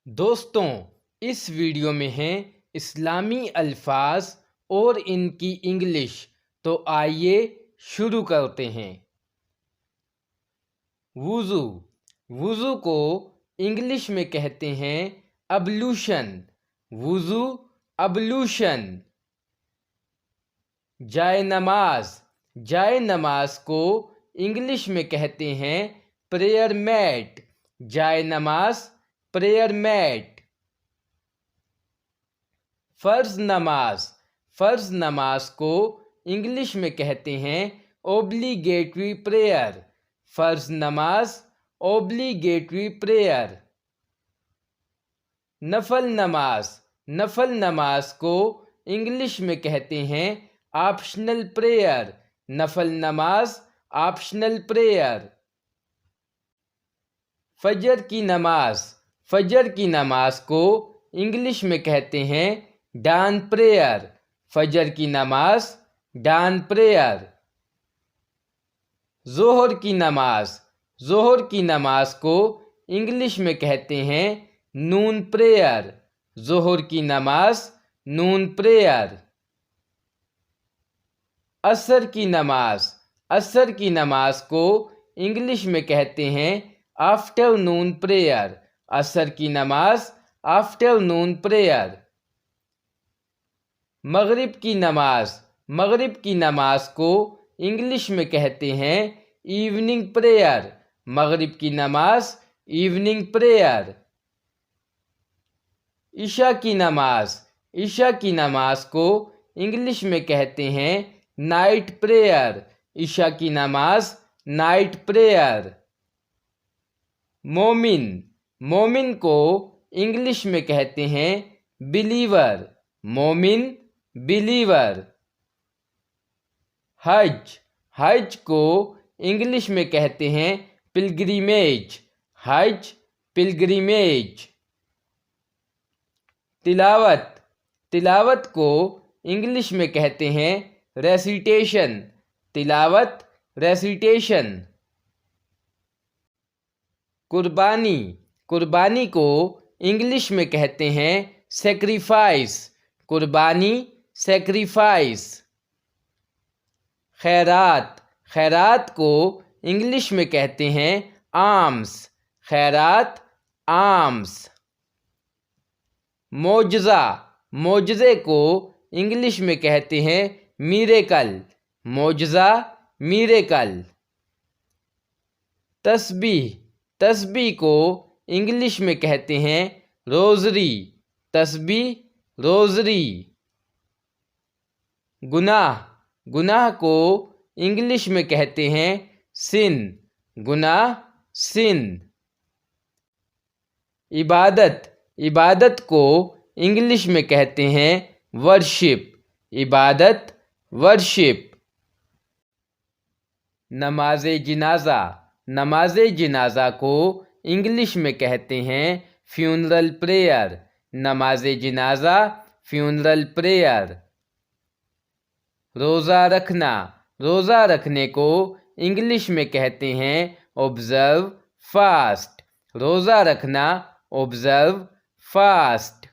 دوستوں، اس ویڈیو میں ہیں اسلامی الفاظ اور ان کی انگلش، تو آئیے شروع کرتے ہیں۔ وضو۔ وضو کو انگلش میں کہتے ہیں ابلوشن۔ وضو، ابلوشن۔ جائے نماز۔ جائے نماز کو انگلش میں کہتے ہیں پریئر میٹ۔ جائے نماز، پریئر میٹ۔ فرض نماز۔ فرض نماز کو انگلش میں کہتے ہیں اوبلیگیٹری پریئر۔ فرض نماز، اوبلیگیٹری پریئر۔ نفل نماز۔ نفل نماز کو انگلش میں کہتے ہیں آپشنل پریئر۔ نفل نماز، آپشنل پریئر۔ فجر کی نماز۔ فجر کی نماز کو انگلش میں کہتے ہیں ڈان پریئر۔ فجر کی نماز، ڈان پریئر۔ ظہر کی نماز۔ ظہر کی نماز کو انگلش میں کہتے ہیں نون پریئر۔ ظہر کی نماز، نون پریئر۔ عصر کی نماز۔ عصر کی نماز کو انگلش میں کہتے ہیں آفٹر نون پریئر۔ عصر کی نماز، آفٹر نون پریئر۔ مغرب کی نماز۔ مغرب کی نماز کو انگلش میں کہتے ہیں ایوننگ پریئر۔ مغرب کی نماز، ایوننگ پریئر۔ عشاء کی نماز۔ عشاء کی نماز کو انگلش میں کہتے ہیں نائٹ پریئر۔ عشاء کی نماز، نائٹ پریئر۔ مومن۔ مومن کو انگلش میں کہتے ہیں بلیور۔ مومن، بلیور۔ حج۔ حج کو انگلش میں کہتے ہیں پلگریمیج۔ حج، پلگریمیج۔ تلاوت۔ تلاوت کو انگلش میں کہتے ہیں ریسیٹیشن۔ تلاوت، ریسیٹیشن۔ قربانی۔ قربانی کو انگلش میں کہتے ہیں سیکریفائس۔ قربانی، سیکریفائس۔ خیرات۔ خیرات کو انگلش میں کہتے ہیں آمس۔ خیرات، آمس۔ معجزہ۔ معجزے کو انگلش میں کہتے ہیں میریکل۔ معجزہ، میریکل۔ تسبیح۔ تسبیح کو انگلش میں کہتے ہیں روزری۔ تسبیح، روزری۔ گناہ۔ گناہ کو انگلش میں کہتے ہیں سن۔ گناہ، سن۔ عبادت۔ عبادت کو انگلش میں کہتے ہیں ورشپ۔ عبادت، ورشپ۔ نماز جنازہ۔ نماز جنازہ کو انگلش میں کہتے ہیں فیونرل پریئر۔ نماز جنازہ، فیونرل پریئر۔ روزہ رکھنا۔ روزہ رکھنے کو انگلش میں کہتے ہیں آبزرو فاسٹ۔ روزہ رکھنا، آبزرو فاسٹ۔